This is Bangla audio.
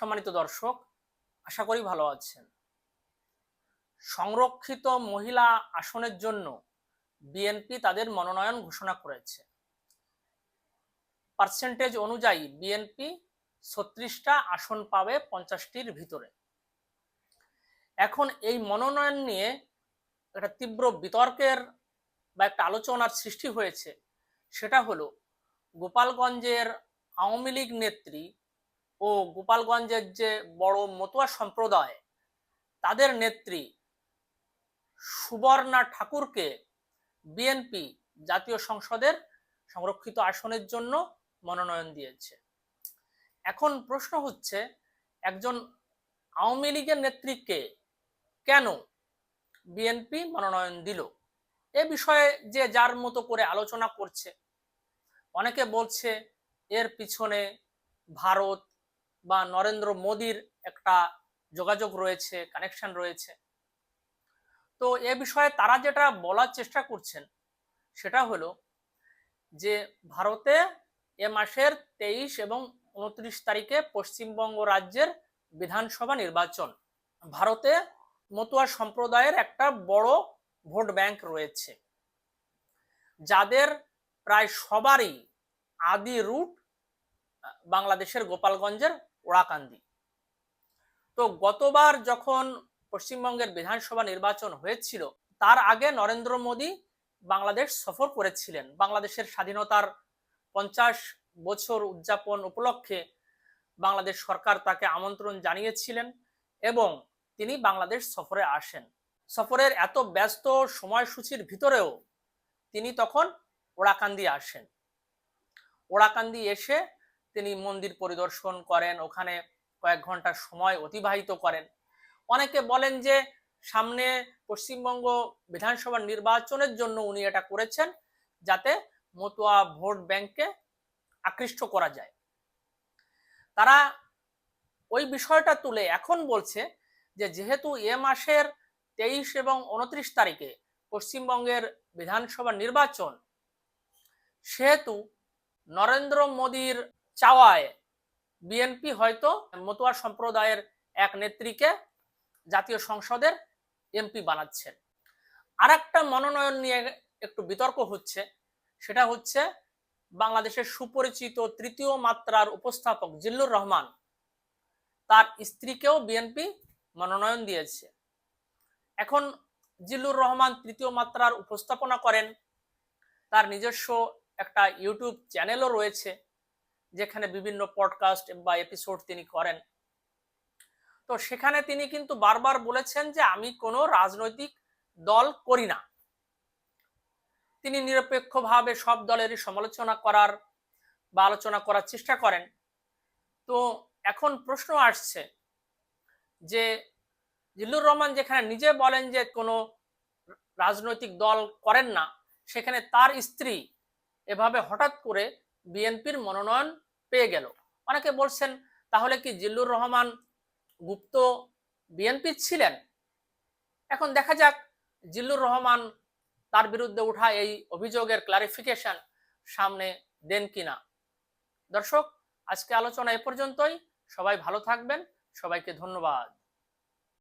সম্মানিত দর্শক, আশা করি ভালো আছেন। সংরক্ষিত মহিলা আসনের জন্য বিএনপি তাদের মনোনয়ন ঘোষণা করেছে। পার্সেন্টেজ অনুযায়ী বিএনপি ৩৬টা আসন পাবে ৫০টির ভিতরে। এখন এই মনোনয়ন নিয়ে একটা তীব্র বিতর্কের বা একটা আলোচনার সৃষ্টি হয়েছে। সেটা হলো গোপালগঞ্জের আওয়ামী লীগ নেত্রী ও গোপালগঞ্জের যে বড় মতুয়া সম্প্রদায়, তাদের নেত্রী সুবর্ণা ঠাকুরকে বিএনপি জাতীয় সংসদের সংরক্ষিত আসনের জন্য মনোনয়ন দিয়েছে। এখন প্রশ্ন হচ্ছে, একজন আওয়ামী লীগের নেত্রীকে কেন বিএনপি মনোনয়ন দিল? এ বিষয়ে যে যার মতো করে আলোচনা করছে। অনেকে বলছে এর পিছনে ভারত বা নরেন্দ্র মোদীর একটা যোগাযোগ রয়েছে, কানেকশন রয়েছে। তো এ বিষয়ে তারা যেটা বলার চেষ্টা করছেন সেটা হলো যে ভারতে এ মাসের 23 এবং 29 তারিখে পশ্চিমবঙ্গ রাজ্যের বিধানসভা নির্বাচন। ভারতে মতুয়া সম্প্রদায়ের একটা বড় ভোট ব্যাংক রয়েছে, যাদের প্রায় সবারই আদি রুট বাংলাদেশের গোপালগঞ্জের ওড়াকান্দি। তো গতবার যখন পশ্চিমবঙ্গের বিধানসভা নির্বাচন হয়েছিল, তার আগে নরেন্দ্র মোদী বাংলাদেশ সফর করেছিলেন। বাংলাদেশের স্বাধীনতার 50 বছর উদযাপন উপলক্ষে বাংলাদেশ সরকার তাকে আমন্ত্রণ জানিয়েছিলেন এবং তিনি বাংলাদেশ সফরে আসেন। সফরের এত ব্যস্ত সময়সূচির ভিতরেও তিনি তখন ওড়াকান্দি আসেন। ওড়াকান্দি এসে তিনি মন্দির পরিদর্শন করেন, ওখানে কয়েক ঘন্টা সময় অতিবাহিত করেন। অনেকে বলেন যে সামনে পশ্চিমবঙ্গ বিধানসভা নির্বাচনের জন্য উনি এটা করেছেন যাতে মতুয়া ভোট ব্যাংককে আকৃষ্ট করা যায়। তারা ওই বিষয়টা তুলে এখন বলছে যে যেহেতু এ মাসের 23 এবং 29 তারিখে পশ্চিমবঙ্গের বিধানসভা নির্বাচন, সেহেতু নরেন্দ্র মোদীর চাওয়ায় বিএনপি হয়তো মতুয়া সম্প্রদায়ের এক নেত্রীকে জাতীয় সংসদের এমপি বানাচ্ছেন। আর একটা মনোনয়ন নিয়ে একটু বিতর্ক হচ্ছে, সেটা হচ্ছে বাংলাদেশের সুপরিচিত তৃতীয় মাত্রার উপস্থাপক জিল্লুর রহমান, তার স্ত্রীকেও বিএনপি মনোনয়ন দিয়েছে। এখন জিল্লুর রহমান তৃতীয় মাত্রার উপস্থাপনা করেন, তার নিজস্ব একটা ইউটিউব চ্যানেলও রয়েছে যেখানে বিভিন্ন পডকাস্ট বা এপিসোড তিনি করেন। তো সেখানে তিনি কিন্তু বারবার বলেছেন যে আমি কোনো রাজনৈতিক দল করি না। তিনি নিরপেক্ষভাবে সব দলেরই সমালোচনা করার বা আলোচনা করার চেষ্টা করেন। তো এখন প্রশ্ন আসছে যে জিল্লুর রহমান যেখানে নিজে বলেন যে কোনো রাজনৈতিক দল করেন না, সেখানে তার স্ত্রী এভাবে হঠাৎ করে বিএনপির মনোনয়ন পেয়ে গেল। অনেকে বলছেন তাহলে কি জিল্লুর রহমান গুপ্ত বিএনপির ছিলেন? এখন দেখা যাক জিল্লুর রহমান তার বিরুদ্ধে ওঠা এই অভিযোগের ক্লারিফিকেশন সামনে দেন কিনা। দর্শক, আজকে আলোচনা এ পর্যন্তই। সবাই ভালো থাকবেন। সবাইকে ধন্যবাদ।